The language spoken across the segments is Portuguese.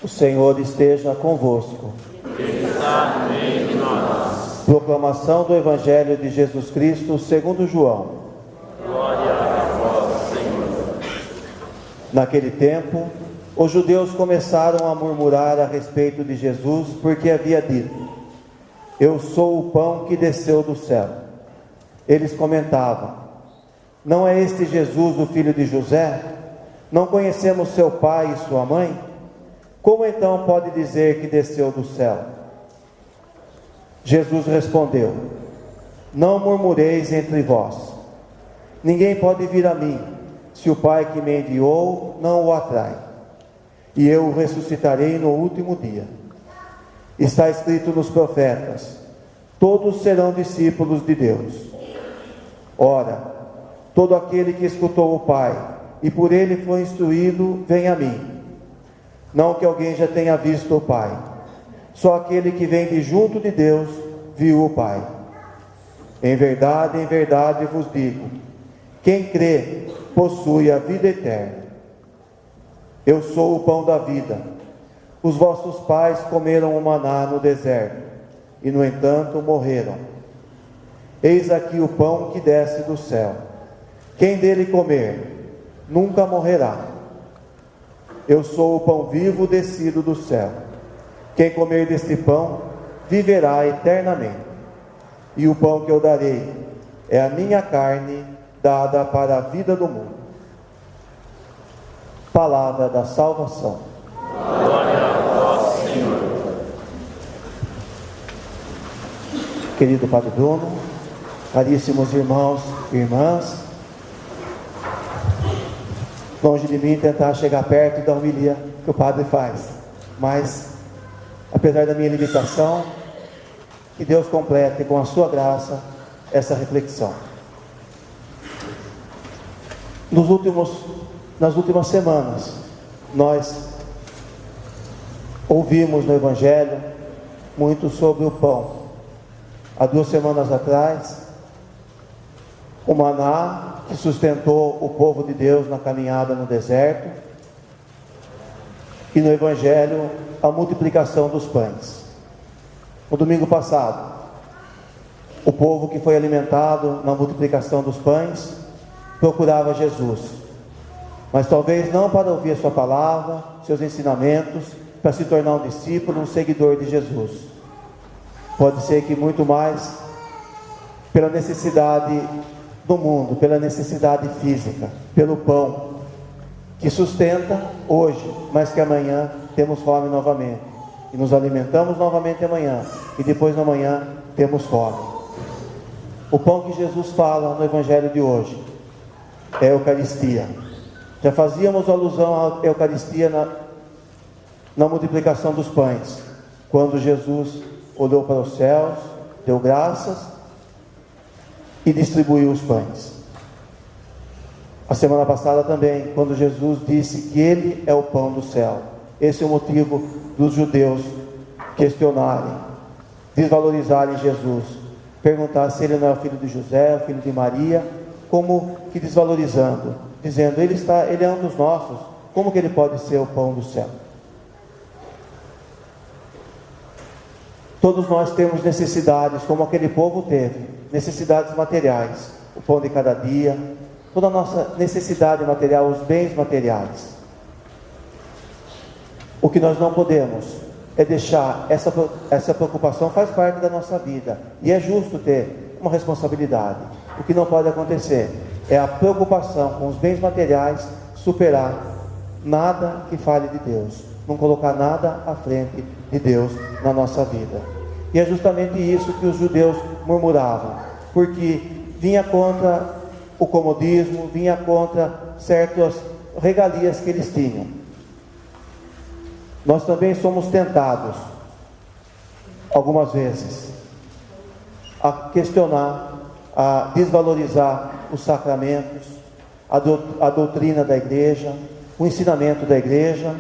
O Senhor esteja convosco. Ele está no meio de nós. Proclamação do Evangelho de Jesus Cristo segundo João. Glória a vós, Senhor. Naquele tempo, os judeus começaram a murmurar a respeito de Jesus, porque havia dito: Eu sou o pão que desceu do céu. Eles comentavam: Não é este Jesus o filho de José? Não conhecemos seu pai e sua mãe? Como então pode dizer que desceu do céu? Jesus respondeu: Não murmureis entre vós. Ninguém pode vir a mim, se o Pai que me enviou não o atrai. E eu o ressuscitarei no último dia. Está escrito nos profetas: todos serão discípulos de Deus. Ora, todo aquele que escutou o Pai e por ele foi instruído, vem a mim. Não que alguém já tenha visto o Pai, só aquele que vem de junto de Deus viu o Pai. Em verdade vos digo: quem crê possui a vida eterna. Eu sou o pão da vida. Os vossos pais comeram o maná no deserto, e no entanto morreram. Eis aqui o pão que desce do céu. Quem dele comer, nunca morrerá. Eu sou o pão vivo descido do céu. Quem comer deste pão, viverá eternamente. E o pão que eu darei é a minha carne, dada para a vida do mundo. Palavra da salvação. Glória a vós, Senhor. Querido Padre Bruno, caríssimos irmãos e irmãs, longe de mim tentar chegar perto da homilia que o Padre faz, mas, apesar da minha limitação, que Deus complete com a sua graça essa reflexão. Nas últimas semanas, nós ouvimos no Evangelho muito sobre o pão. Há 2 semanas atrás, o maná que sustentou o povo de Deus na caminhada no deserto, e no Evangelho a multiplicação dos pães. No domingo passado, o povo que foi alimentado na multiplicação dos pães procurava Jesus, mas talvez não para ouvir a sua palavra, seus ensinamentos, para se tornar um discípulo, um seguidor de Jesus. Pode ser que muito mais pela necessidade do mundo, pela necessidade física, pelo pão que sustenta hoje, mas que amanhã temos fome novamente, e nos alimentamos novamente amanhã, e depois da manhã temos fome. O pão que Jesus fala no Evangelho de hoje é a Eucaristia. Já fazíamos alusão à Eucaristia na multiplicação dos pães, quando Jesus olhou para os céus, deu graças e distribuiu os pães. A semana passada também, quando Jesus disse que Ele é o pão do céu. Esse é o motivo dos judeus questionarem, desvalorizarem Jesus, perguntar se Ele não é o filho de José, o filho de Maria, como que desvalorizando, dizendo: Ele é um dos nossos, como que Ele pode ser o pão do céu? Todos nós temos necessidades, como aquele povo teve, necessidades materiais, o pão de cada dia, toda a nossa necessidade material, os bens materiais. O que nós não podemos é deixar essa preocupação, faz parte da nossa vida, e é justo ter uma responsabilidade. O que não pode acontecer é a preocupação com os bens materiais superar nada que fale de Deus, não colocar nada à frente de Deus na nossa vida. E é justamente isso que os judeus murmuravam, porque vinha contra o comodismo, vinha contra certas regalias que eles tinham. Nós também somos tentados, algumas vezes, a questionar, a desvalorizar os sacramentos, a doutrina da igreja, o ensinamento da igreja,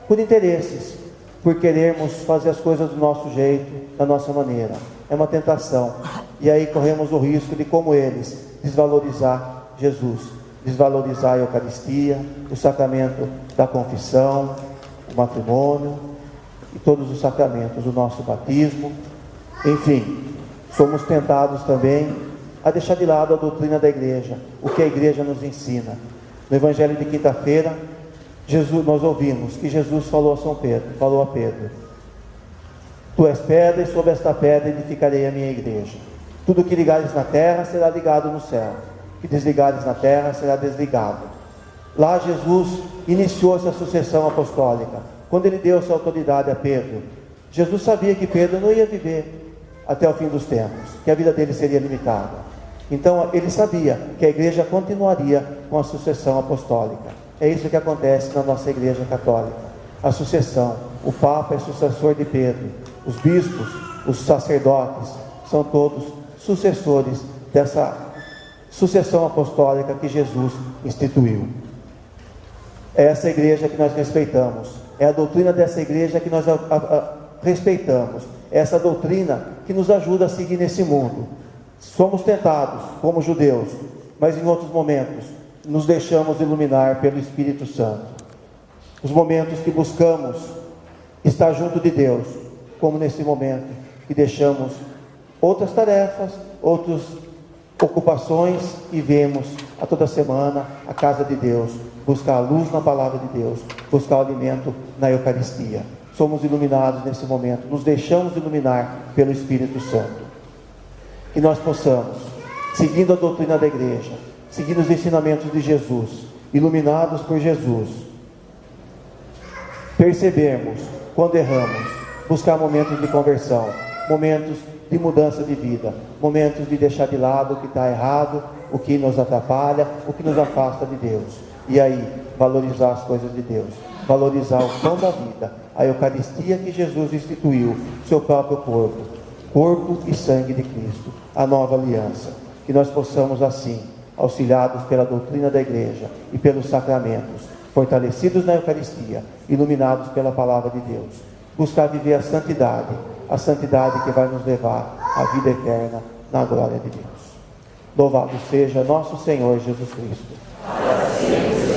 por interesses, por querermos fazer as coisas do nosso jeito, da nossa maneira. É uma tentação, e aí corremos o risco de, como eles, desvalorizar Jesus, desvalorizar a Eucaristia, o sacramento da confissão, o matrimônio e todos os sacramentos, o nosso batismo. Enfim, somos tentados também a deixar de lado a doutrina da igreja, o que a igreja nos ensina. No Evangelho de quinta-feira, nós ouvimos que Jesus falou a Pedro: tu és pedra, e sobre esta pedra edificarei a minha igreja. Tudo que ligares na terra será ligado no céu, o que desligares na terra será desligado. Lá Jesus iniciou essa sucessão apostólica. Quando ele deu essa autoridade a Pedro, Jesus sabia que Pedro não ia viver até o fim dos tempos, que a vida dele seria limitada. Então ele sabia que a igreja continuaria com a sucessão apostólica. É isso que acontece na nossa igreja católica. A sucessão, o Papa é sucessor de Pedro, os bispos, os sacerdotes, são todos sucessores dessa sucessão apostólica que Jesus instituiu. É essa igreja que nós respeitamos, é a doutrina dessa igreja que nós respeitamos, é essa doutrina que nos ajuda a seguir nesse mundo. Somos tentados como judeus, mas em outros momentos nos deixamos iluminar pelo Espírito Santo. Os momentos que buscamos estar junto de Deus, como nesse momento que deixamos outras tarefas, outras ocupações e vemos a toda semana a casa de Deus, buscar a luz na palavra de Deus, buscar o alimento na Eucaristia. Somos iluminados nesse momento, nos deixamos iluminar pelo Espírito Santo. Que nós possamos, seguindo a doutrina da igreja, seguindo os ensinamentos de Jesus, iluminados por Jesus, percebermos quando erramos, buscar momentos de conversão, momentos de mudança de vida, momentos de deixar de lado o que está errado, o que nos atrapalha, o que nos afasta de Deus. E aí, valorizar as coisas de Deus, valorizar o pão da vida, a Eucaristia que Jesus instituiu, seu próprio corpo e sangue de Cristo, a nova aliança. Que nós possamos assim, auxiliados pela doutrina da igreja e pelos sacramentos, fortalecidos na Eucaristia, iluminados pela palavra de Deus, buscar viver a santidade que vai nos levar à vida eterna na glória de Deus. Louvado seja nosso Senhor Jesus Cristo.